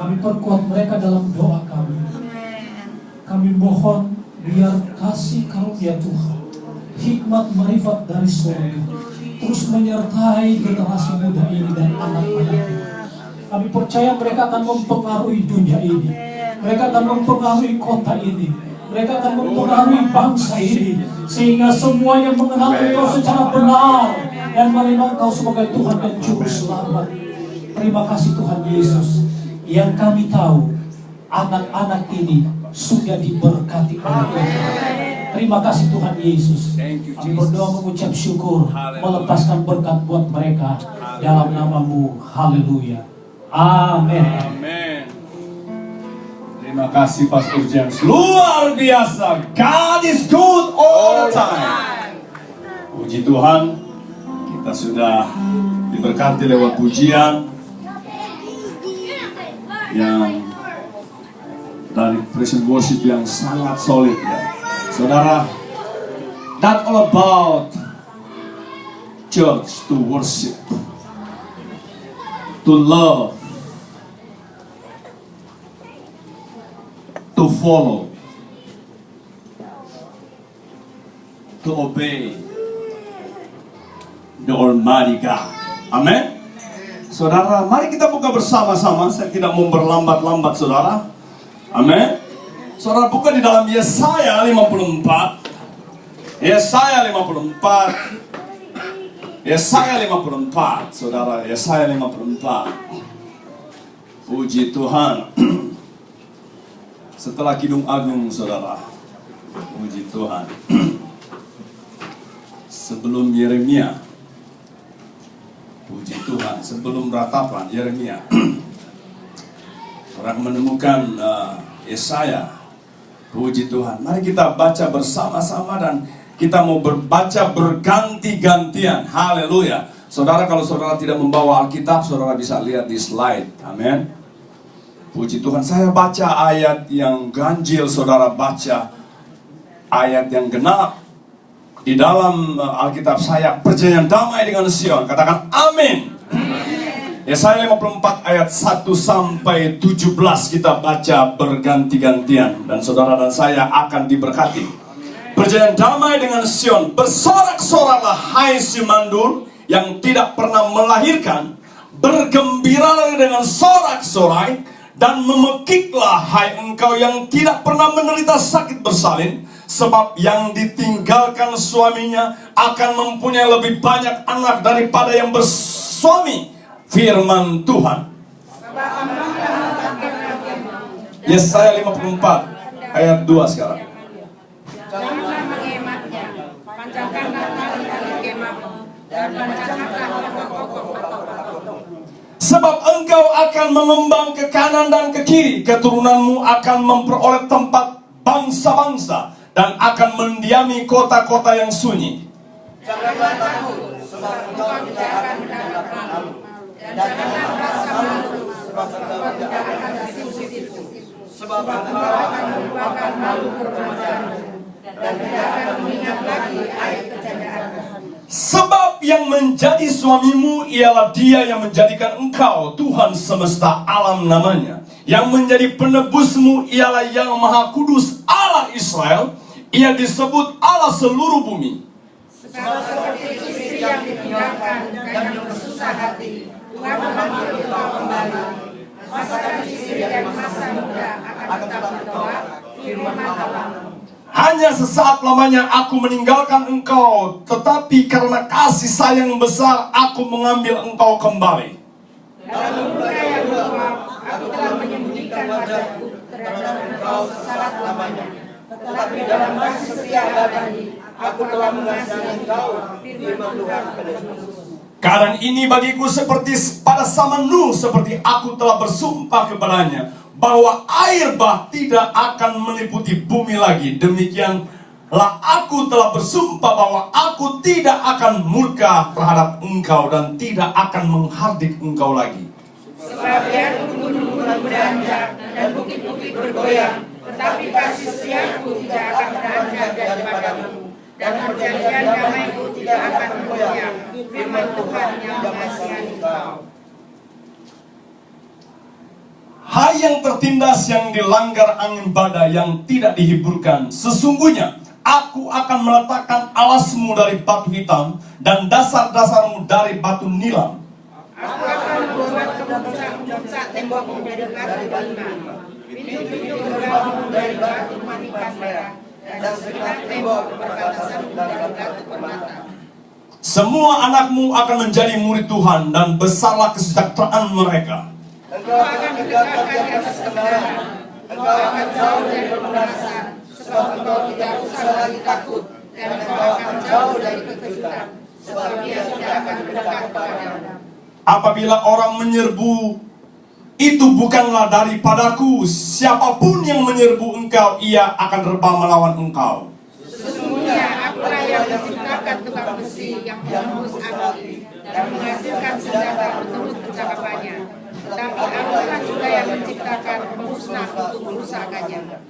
Kami perkuat mereka dalam doa kami. Kami mohon biar kasih karunia Tuhan, hikmat marifat dari surga terus menyertai generasi muda ini dan anak-anak ini. Kami percaya mereka akan mempengaruhi dunia ini. Mereka akan mempengaruhi kota ini. Mereka akan mempengaruhi bangsa ini. Sehingga semuanya mengenal Engkau secara benar dan menerima Engkau sebagai Tuhan dan Juru Selamat. Terima kasih Tuhan Yesus. Yang kami tahu, anak-anak ini sudah diberkati oleh Tuhan. Terima kasih Tuhan Yesus. Kami berdoa mengucap syukur, melepaskan berkat buat mereka dalam nama-Mu. Haleluya. Amin. Amin. Terima kasih Pastor James. Luar biasa. God is good all the time. Puji Tuhan, kita sudah diberkati lewat pujian yang dari praise and worship yang sangat solid ya. Saudara, not all about church to worship, to love, to follow, to obey the Almighty God. Amen. Saudara, mari kita buka bersama-sama. Saya tidak mau berlambat-lambat, saudara. Amin. Saudara, buka di dalam Yesaya 54. Yesaya 54. Yesaya 54, saudara. Yesaya 54. Puji Tuhan. Setelah Kidung Agung, saudara. Puji Tuhan. Sebelum Yeremia. Puji Tuhan. Sebelum ratapan Yeremia. Orang menemukan Yesaya. Puji Tuhan. Mari kita baca bersama-sama dan kita mau berbaca berganti-gantian. Haleluya. Saudara, kalau saudara tidak membawa Alkitab, saudara bisa lihat di slide. Amin. Puji Tuhan. Saya baca ayat yang ganjil, saudara baca ayat yang genap. Di dalam Alkitab saya, perjanjian damai dengan Sion. Katakan amin. Yesaya 54 ayat 1 sampai 17 kita baca berganti-gantian. Dan saudara dan saya akan diberkati. Perjanjian damai dengan Sion. Bersorak-soraklah hai si mandul yang tidak pernah melahirkan. Bergembiralah dengan sorak-sorai. Dan memekiklah hai engkau yang tidak pernah menderita sakit bersalin. Sebab yang ditinggalkan suaminya akan mempunyai lebih banyak anak daripada yang bersuami. Firman Tuhan. Yesaya 54 ayat 2 sekarang. Janganlah mengematnya, panjangkanlah tali-tali kemahmu, dan panjangkanlah pokok-pokok. Sebab engkau akan mengembang ke kanan dan ke kiri, keturunanmu akan memperoleh tempat bangsa-bangsa dan akan mendiami kota-kota yang sunyi. Janganlah takut, sebab engkau tidak akan mendapat malu. Dan janganlah merasa malu, sebab engkau tidak akan disitu-situ. Sebab engkau akan melupakan malu perbuatanmu, dan tidak akan mengingat lagi aib kejandaanmu. Sebab yang menjadi suamimu ialah dia yang menjadikan engkau Tuhan semesta alam namanya. Yang menjadi penebusmu ialah yang maha kudus Allah Israel. Ia disebut Allah seluruh bumi. Sebab seperti istri yang ditinggalkan dan bersusah hati, Tuhan memanggil engkau kembali. Masakan istri dan masa muda akan tetap berdoa, firman Allah. Hanya sesaat lamanya aku meninggalkan engkau, tetapi karena kasih sayang besar aku mengambil engkau kembali. Dalam murka yang luap, aku telah menyembunyikan wajahku terhadap engkau sesaat lamanya. Tetapi dalam kasih setia abadi, aku telah mengasihi engkau, firman Tuhan pada Yesus. Keadaan ini bagiku seperti pada zaman Nuh, seperti aku telah bersumpah kepadanya, bahwa air bah tidak akan meliputi bumi lagi. Demikianlah aku telah bersumpah bahwa aku tidak akan murka terhadap engkau dan tidak akan menghardik engkau lagi. Sebab ya gunung-gunung beranjak dan bukit-bukit bergoyang, tetapi kasih setiaku tidak akan beranjak daripadamu, dan perjanjian damaiku tidak akan bergoyang. Firman Tuhan yang mengasihi engkau. Hai yang tertindas, yang dilanggar angin badai, yang tidak dihiburkan. Sesungguhnya aku akan meletakkan alasmu dari batu hitam dan dasar-dasarmu dari batu nilam. Aku akan membuat kemuncak-kemuncak tembokmu dari batu lima, pintu-pintu gerbangmu dari batu manikan merah, dan segenap tembok perbatasanmu dari batu permata. Semua anakmu akan menjadi murid Tuhan, dan besarlah kesejahteraan mereka. Engkau akan tegakkan di atas kebenaran. Engkau akan jauh dari pemerasan, sebab engkau tidak usah lagi takut, dan engkau akan jauh dari kekejutan, sebab dia tidak akan mendekat kepadamu. Apabila orang menyerbu, itu bukanlah daripadaku. Siapapun yang menyerbu engkau, ia akan rebah melawan engkau. Sesungguhnya akulah yang menciptakan tukang besi yang menembus api dan menghasilkan senjata menurut kecakapannya. Tetapi akulah juga yang menciptakan pemusnah untuk merusakkannya.